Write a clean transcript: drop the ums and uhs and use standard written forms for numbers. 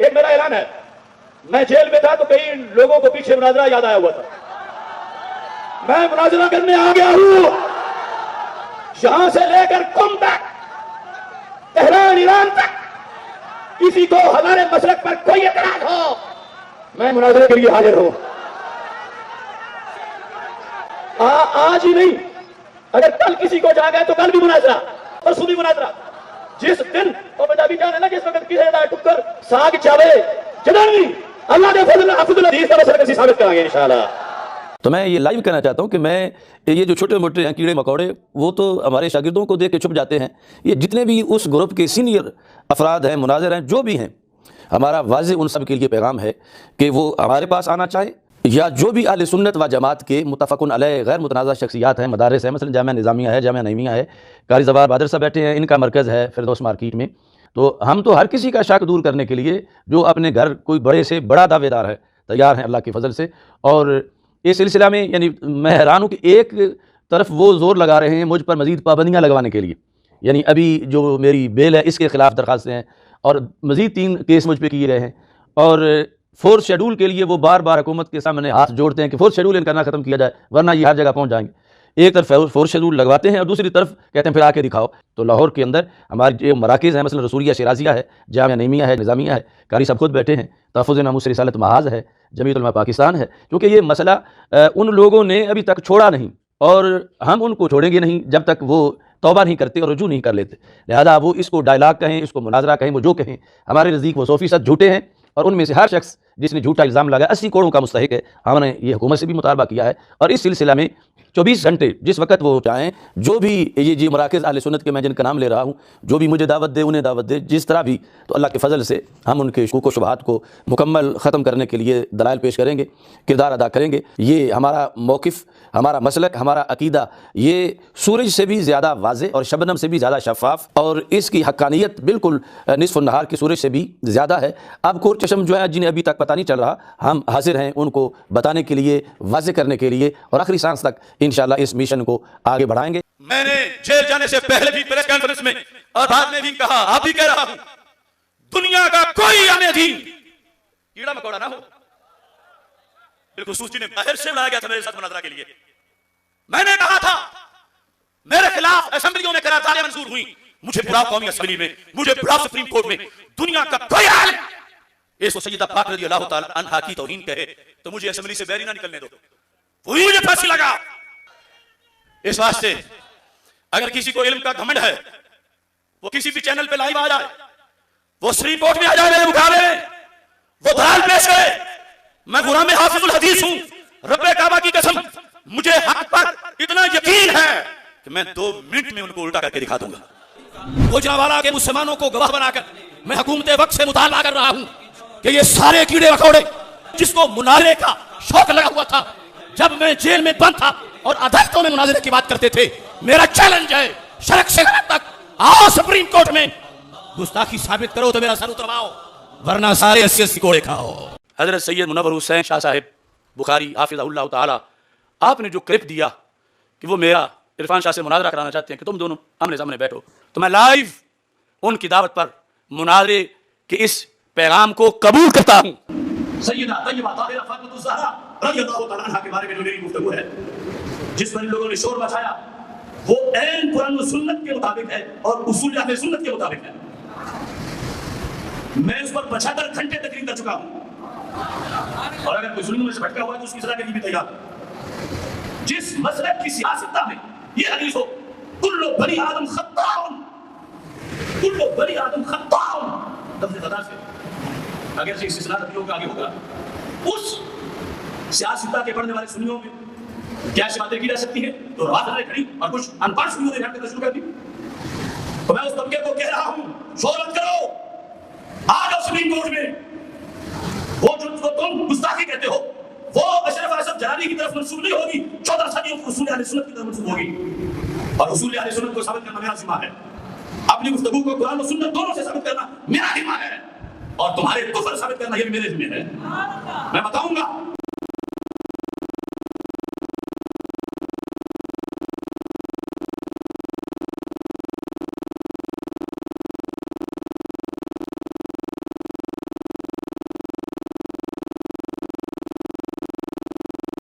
एक मेरा ऐलान है, मैं जेल में था तो कई लोगों को पीछे मुनाजरा याद आया हुआ था। मैं मुनाजरा करने आ गया हूं, शाह से लेकर कुम तक, तेहरान ईरान तक, किसी को हमारे मसलक पर कोई एतराज हो, मैं मुनाजरे के लिए हाजिर हूं। आज ही नहीं, अगर कल किसी को जागा तो कल भी मुनाजरा, परसों भी मुनाजरा। जिस दिन तो पंजाबी जाने ना, जिस वक्त किसी ने टुक्कर साग चावे जदन अल्लाह के फजल अफजल हदीस का मसला किसी साबित करेंगे इंशाल्लाह। तो मैं ये लाइव कहना चाहता हूँ कि मैं ये जो छोटे मोटे हैं कीड़े मकोड़े, वो तो हमारे शागिर्दों को देख के छुप जाते हैं। ये जितने भी उस ग्रुप के सीनियर अफराद हैं, मुनाजिर हैं, जो भी हैं, हमारा वाज़े उन सब के लिए पैगाम है कि वो हमारे पास आना चाहे, या जो भी अहले सुन्नत व जमात के मुतफ़क़ुन अलैह गैर मुतनाज़ा शख्सियात हैं, मदारिस हैं, मसलन जामिया निज़ामिया है, जामिया नईमिया है, कारी ज़बार बहादुर साहब बैठे हैं, इनका मरकज़ है फिरदौस मार्केट में। तो हम तो हर किसी का शक दूर करने के लिए, जो अपने घर कोई बड़े से बड़ा दावेदार है, तैयार हैं अल्लाह के फजल से। और इस सिलसिला में यानी मैं हैरान हूँ कि एक तरफ वो ज़ोर लगा रहे हैं मुझ पर मज़ीद पाबंदियाँ लगवाने के लिए, यानी अभी जो मेरी बेल है इसके ख़िलाफ़ दरख्वास्तें हैं, और मज़ीद 3 केस मुझ पर किए गए हैं। और 4th शेड्यूल के लिए वो बार बार हुकूमत के सामने हाथ जोड़ते हैं कि 4th शेड्यूल इनका ना ख़त्म किया जाए, वरना ये हर जगह पहुँच जाएंगे। एक तरफ 4th शेड्यूल लगवाते हैं और दूसरी तरफ कहते हैं फिर आके दिखाओ। तो लाहौर के अंदर हमारे जो मराकिज़ हैं, मसलन रसूलिया शिराजिया है, जामिया नईमिया है, निज़ामिया है, कारी साहब खुद बैठे हैं, तहफ़्फ़ुज़ नामूस रिसालत महाज़ है, जमीयत उलमा पाकिस्तान है, क्योंकि ये मसला उन लोगों ने अभी तक छोड़ा नहीं और हम उनको छोड़ेंगे नहीं जब तक वो तौबा नहीं करते और रुजू नहीं कर लेते। लिहाजा वो इसको डायलॉग कहें, इसको मुनाजरा कहें, वो जो कहें, हमारे नज़दीक वो 100% झूठे हैं। और उनमें से हर शख्स जिसने झूठा इल्ज़ाम लगाया 80 करोड़ का मुस्तहिक है। हमने ये हुकूमत से भी मुतालबा किया है और इस सिलसिला में 24 घंटे जिस वक्त वो चाहें, जो भी ये जी मराकिज़ अहले सुन्नत के मैं जिनका नाम ले रहा हूँ, जो भी मुझे दावत दे उन्हें दावत दे, जिस तरह भी, तो अल्लाह के फ़ज़ल से हम उनके शुकूक व शुबहात को मुकम्मल ख़त्म करने के लिए दलाइल पेश करेंगे, किरदार अदा करेंगे। ये हमारा मौक़िफ़, हमारा मसलक, हमारा अक़ीदा, ये सूरज से भी ज़्यादा वाज़े और शबनम से भी ज़्यादा शफ़ाफ़, और इसकी हक्कानियत बिल्कुल निस्फ़ नहार के सूरज से भी ज़्यादा है। अब कोर चशम जो है, जिन्हें अभी तक पता नहीं चल रहा, हम हाजिर हैं उनको बताने के लिए, वाज़े करने के लिए, और आखिरी सांस तक इंशाअल्लाह इस मिशन को आगे बढ़ाएंगे। मैंने जेल जाने से पहले भी प्रेस कॉन्फ्रेंस में और बाद में भी कहा, आप भी कह रहा हूं, दुनिया का कोई हमें अधीन कीड़ा मकोड़ा ना हो। बिलखुसूस जी ने बाहर से बुलाया गया था मेरे साथ मुनाजरा के लिए। मैंने कहा था मेरे खिलाफ असेंबलियों में करारदादें मंजूर हुई, मुझे बुलाओ कौमी असेंबली में, मुझे बुलाओ सुप्रीम कोर्ट में, दुनिया का कोई आलिम इसको सैयदा पाक रज़ी अल्लाह तआला अन्हा की तौहीन कहे तो मुझे असेंबली से बैरी ना निकलने दो, वही मुझे फांसी लगा। इस वास्ते अगर किसी को इल्म का घमंड है, वो किसी भी चैनल पे लाइव आ जाए, वो सुप्रीम कोर्ट में आ जाए मेरे मुकाबले में, वो दलाल पेश करे। मैं गुलाम हाफिजुल हदीस हूं, रब्बे काबा की कसम, मुझे हक पर इतना यकीन है कि मैं 2 मिनट में उनको उल्टा करके दिखा दूंगा। गुजरांवाला के मुसलमानों को गवाह बनाकर मैं हुकूमत वक्त से मुतालबा कर रहा हूं कि ये सारे कीड़े मकोड़े जिसको मुनाजरे का शौक लगा हुआ था, जब मैं जेल में बंद था और अदालतों में मुनाजरे की बात करते थे, मेरा चैलेंज है शरक से गलत तक आओ सुप्रीम कोर्ट में, गुस्ताखी साबित करो तो मेरा सर उतरवाओ, वरना सारे 80 कोड़े खाओ। हजरत सैयद मुनव्वर हुसैन शाह साहिब बुखारी हाफिज़हुल्लाह ताला, आपने जो क्लिप दिया कि वो मेरा इरफान शाह से मुनाजरा कराना चाहते हैं कि तुम दोनों आमने सामने बैठो, तो मैं लाइव उनकी दावत पर मुनाजरे के इस पैगाम को कबूल करता हूं। सैयदा तय्यबा ताहिरा फातिमा ज़हरा रज़ियल्लाहु तआला अन्हा के बारे में जो मेरी गुफ्तगू है, जिस पर इन लोगों ने शोर मचाया, वो ऐन कुरान व सुन्नत के मुताबिक है और उसूल अहले सुन्नत के मुताबिक है। मैं उस पर 75 घंटे तकरीर कर चुका हूं, और अगर कोई जुल्म में से भटका हुआ है तो उसकी सजा के लिए भी तैयार। जिस मसलक की सियासत में ये हदीस हो, कुल्लु बनी आदम खत्ताउन, कुल्लु बनी आदम खत्ताउन, लफ्ज़ खता से अगर से इस्तिस्ना नबियों का आगे होगा, उस सियासत के पढ़ने वाले सुन्नियों में क्या ऐसी बातें की जा सकती है? तो रात ने खड़ी और कुछ अनपढ़ सुन्नियों ने ध्यान देना शुरू कर दी। तो मैं उस तबके को कह रहा हूं, शोर मत करो, आ जाओ सुप्रीम कोर्ट में। वो जो तुम गुस्ताखी कहते हो, वो अशरफ आसफ जलाली की तरफ मंसूब नहीं होगी, 14 सदियों की उसूल अहले सुन्नत की तरफ मंसूब होगी, और उसूल अहले सुन्नत को साबित करना मेरा जिम्मा है। अपनी गुफ्तगू को कुरान और सुन्नत दोनों से साबित करना मेरा जिम्मा है, और तुम्हारे कुफ्र साबित करना ये भी मेरे जिम्मे है। मैं बताऊंगा